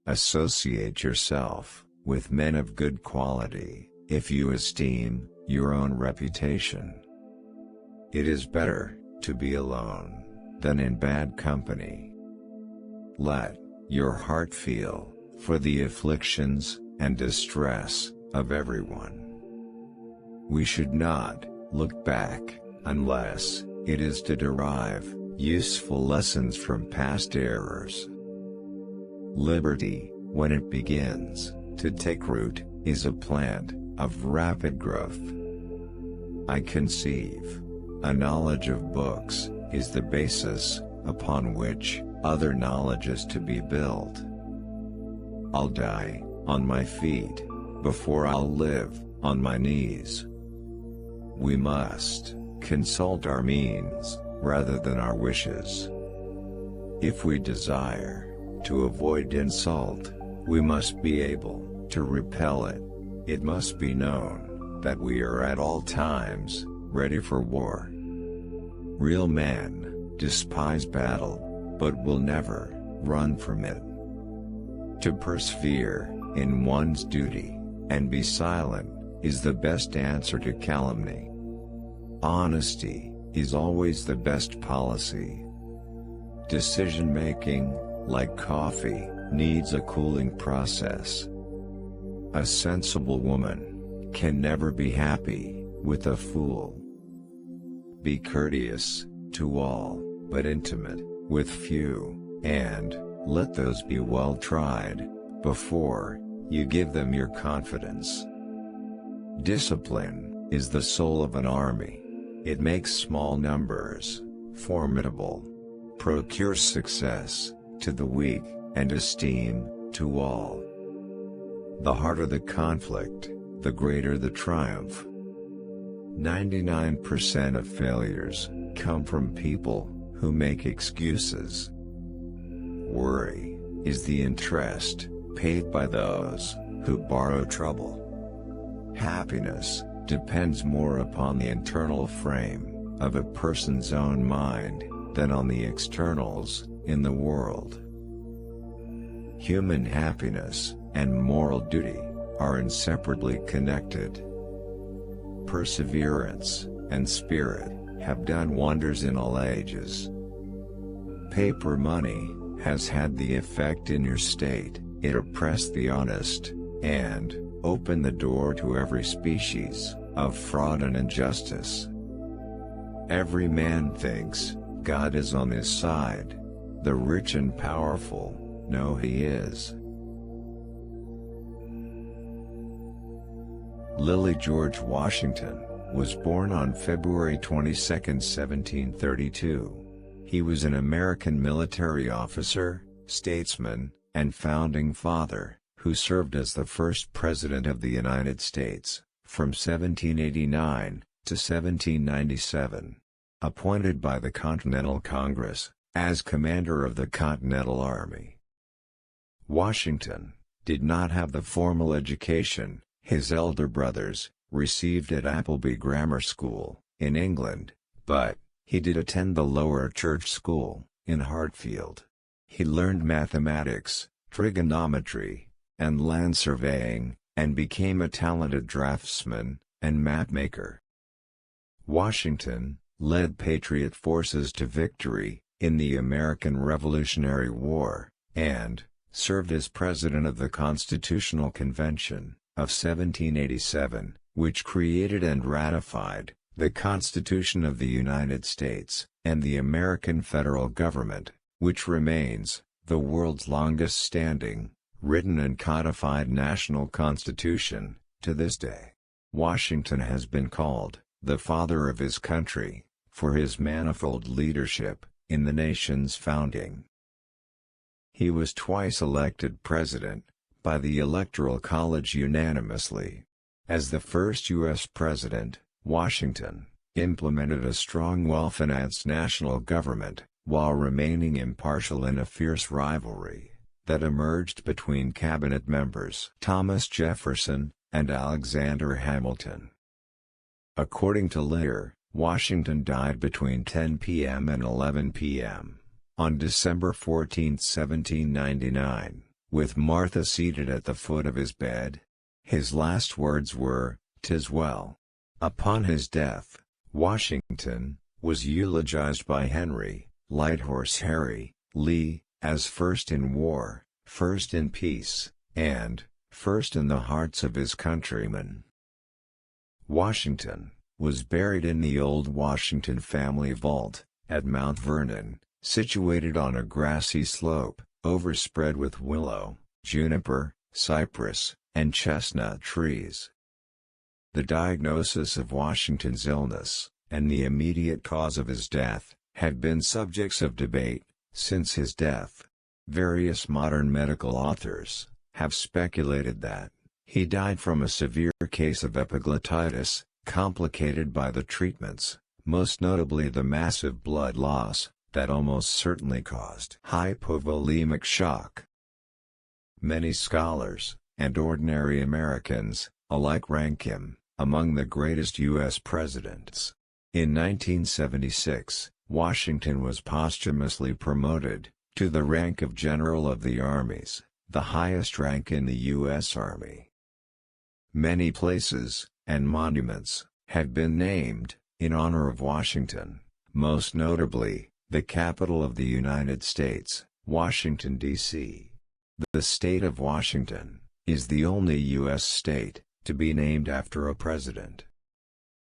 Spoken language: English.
Associate yourself with men of good quality, if you esteem your own reputation. It is better to be alone than in bad company. Let your heart feel for the afflictions and distress of everyone. We should not look back unless it is to derive useful lessons from past errors. Liberty, when it begins to take root, is a plant of rapid growth. I conceive a knowledge of books is the basis upon which other knowledge is to be built. I'll die on my feet before I'll live on my knees. We must consult our means rather than our wishes. If we desire to avoid insult, we must be able to repel it. It must be known that we are at all times ready for war. Real men despise battle, but will never run from it. To persevere in one's duty and be silent is the best answer to calumny. Honesty is always the best policy. Decision-making, like coffee, needs a cooling process. A sensible woman can never be happy with a fool. Be courteous to all, but intimate with few, and let those be well tried before you give them your confidence. Discipline is the soul of an army. It makes small numbers formidable, procures success to the weak, and esteem to all. The harder the conflict, the greater the triumph. 99% of failures come from people who make excuses. Worry is the interest paid by those who borrow trouble. Happiness depends more upon the internal frame of a person's own mind than on the externals in the world. Human happiness and moral duty are inseparably connected. Perseverance and spirit have done wonders in all ages. Paper money has had the effect in your state. It oppressed the honest, and opened the door to every species of fraud and injustice. Every man thinks God is on his side. The rich and powerful know he is. Lily George Washington was born on February 22, 1732. He was an American military officer, statesman, and founding father, who served as the first President of the United States, from 1789 to 1797. Appointed by the Continental Congress, as commander of the Continental Army. Washington did not have the formal education his elder brothers received at Appleby Grammar School, in England, but he did attend the Lower Church School, in Hartfield. He learned mathematics, trigonometry, and land surveying, and became a talented draftsman and mapmaker. Washington led Patriot forces to victory in the American Revolutionary War, and served as President of the Constitutional Convention of 1787, which created and ratified the Constitution of the United States, and the American federal government, which remains the world's longest-standing, written and codified national constitution, to this day. Washington has been called the father of his country, for his manifold leadership in the nation's founding. He was twice elected president by the Electoral College unanimously. As the first U.S. president, Washington implemented a strong, well-financed national government, while remaining impartial in a fierce rivalry that emerged between cabinet members Thomas Jefferson and Alexander Hamilton. According to Lear, Washington died between 10 p.m. and 11 p.m. on December 14, 1799, with Martha seated at the foot of his bed. His last words were, "'Tis well." Upon his death, Washington was eulogized by Henry, Lighthorse Harry, Lee, as first in war, first in peace, and first in the hearts of his countrymen. Washington was buried in the old Washington family vault, at Mount Vernon, situated on a grassy slope, overspread with willow, juniper, cypress, and chestnut trees. The diagnosis of Washington's illness, and the immediate cause of his death, have been subjects of debate since his death. Various modern medical authors have speculated that he died from a severe case of epiglottitis, complicated by the treatments, most notably the massive blood loss that almost certainly caused hypovolemic shock. Many scholars, and ordinary Americans, alike rank him among the greatest U.S. presidents. In 1976, Washington was posthumously promoted to the rank of General of the Armies, the highest rank in the U.S. Army. Many places and monuments have been named in honor of Washington, most notably the capital of the United States, Washington, D.C. The state of Washington is the only U.S. state to be named after a president.